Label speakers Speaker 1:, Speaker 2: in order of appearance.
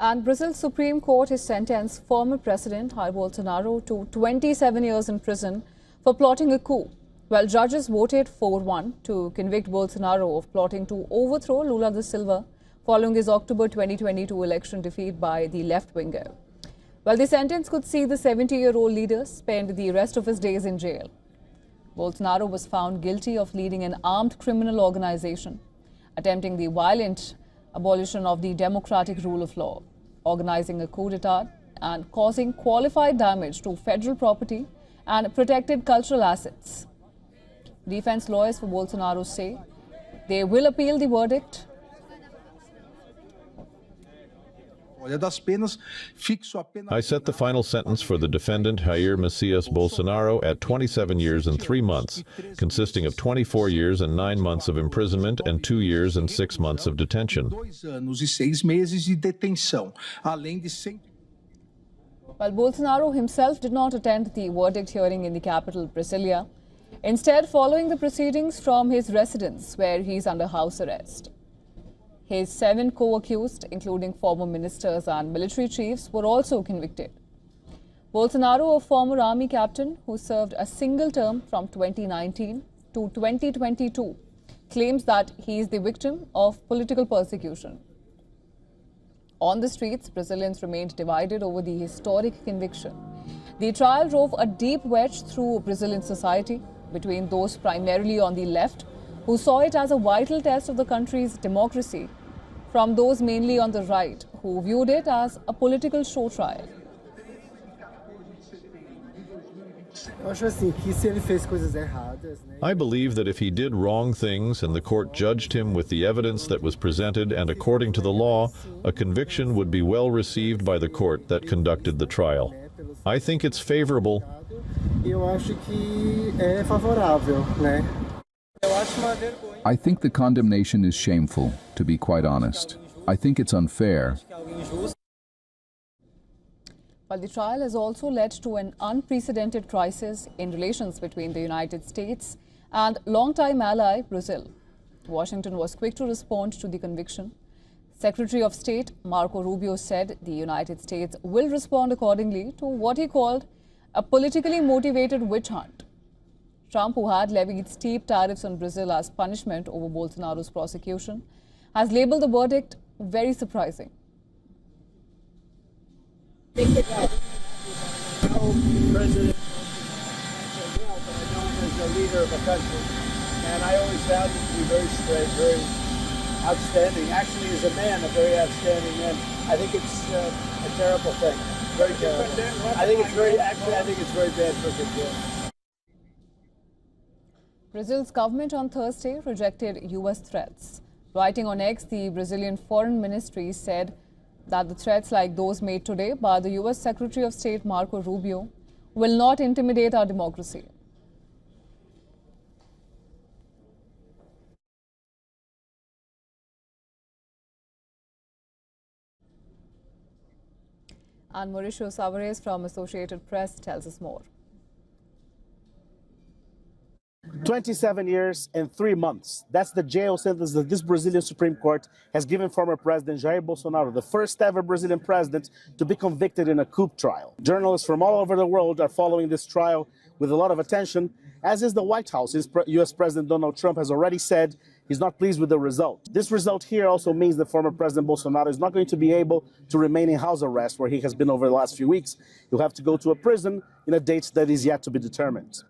Speaker 1: And Brazil's Supreme Court has sentenced former President Jair Bolsonaro to 27 years in prison for plotting a coup, while judges voted 4-1 to convict Bolsonaro of plotting to overthrow Lula da Silva following his October 2022 election defeat by the left-winger. Well, the sentence could see the 70-year-old leader spend the rest of his days in jail. Bolsonaro was found guilty of leading an armed criminal organization, attempting the violent abolition of the democratic rule of law, organizing a coup d'etat, and causing qualified damage to federal property and protected cultural assets. Defense lawyers for Bolsonaro say they will appeal the verdict.
Speaker 2: I set the final sentence for the defendant Jair Messias Bolsonaro at 27 years and 3 months, consisting of 24 years and 9 months of imprisonment and 2 years and 6 months of detention.
Speaker 1: While Bolsonaro himself did not attend the verdict hearing in the capital, Brasilia, instead following the proceedings from his residence where he is under house arrest. His 7 co-accused, including former ministers and military chiefs, were also convicted. Bolsonaro, a former army captain who served a single term from 2019 to 2022, claims that he is the victim of political persecution. On the streets, Brazilians remained divided over the historic conviction. The trial drove a deep wedge through Brazilian society between those primarily on the left, who saw it as a vital test of the country's democracy, from those mainly on the right, who viewed it as a political show trial.
Speaker 2: I believe that if he did wrong things and the court judged him with the evidence that was presented and according to the law, a conviction would be well received by the court that conducted the trial. I think it's favorable.
Speaker 3: I think the condemnation is shameful, to be quite honest. I think it's unfair.
Speaker 1: But the trial has also led to an unprecedented crisis in relations between the United States and longtime ally Brazil. Washington was quick to respond to the conviction. Secretary of State Marco Rubio said the United States will respond accordingly to what he called a politically motivated witch hunt. Trump, who had levied steep tariffs on Brazil as punishment over Bolsonaro's prosecution, has labeled the verdict very surprising.
Speaker 4: President but I know him as the leader of a country, and I always found him to be very straight, very outstanding. Actually, as a man, a very outstanding man. I think it's a terrible thing, very terrible. I think it's very bad for the kid.
Speaker 1: Brazil's government on Thursday rejected U.S. threats. Writing on X, the Brazilian Foreign Ministry said that the threats like those made today by the U.S. Secretary of State Marco Rubio will not intimidate our democracy. And Mauricio Savares from Associated Press tells us more.
Speaker 5: 27 years and 3 months. That's the jail sentence that this Brazilian Supreme Court has given former President Jair Bolsonaro, the first ever Brazilian president to be convicted in a coup trial. Journalists from all over the world are following this trial with a lot of attention, as is the White House. U.S. President Donald Trump has already said he's not pleased with the result. This result here also means that former President Bolsonaro is not going to be able to remain in house arrest, where he has been over the last few weeks. He'll have to go to a prison in a date that is yet to be determined.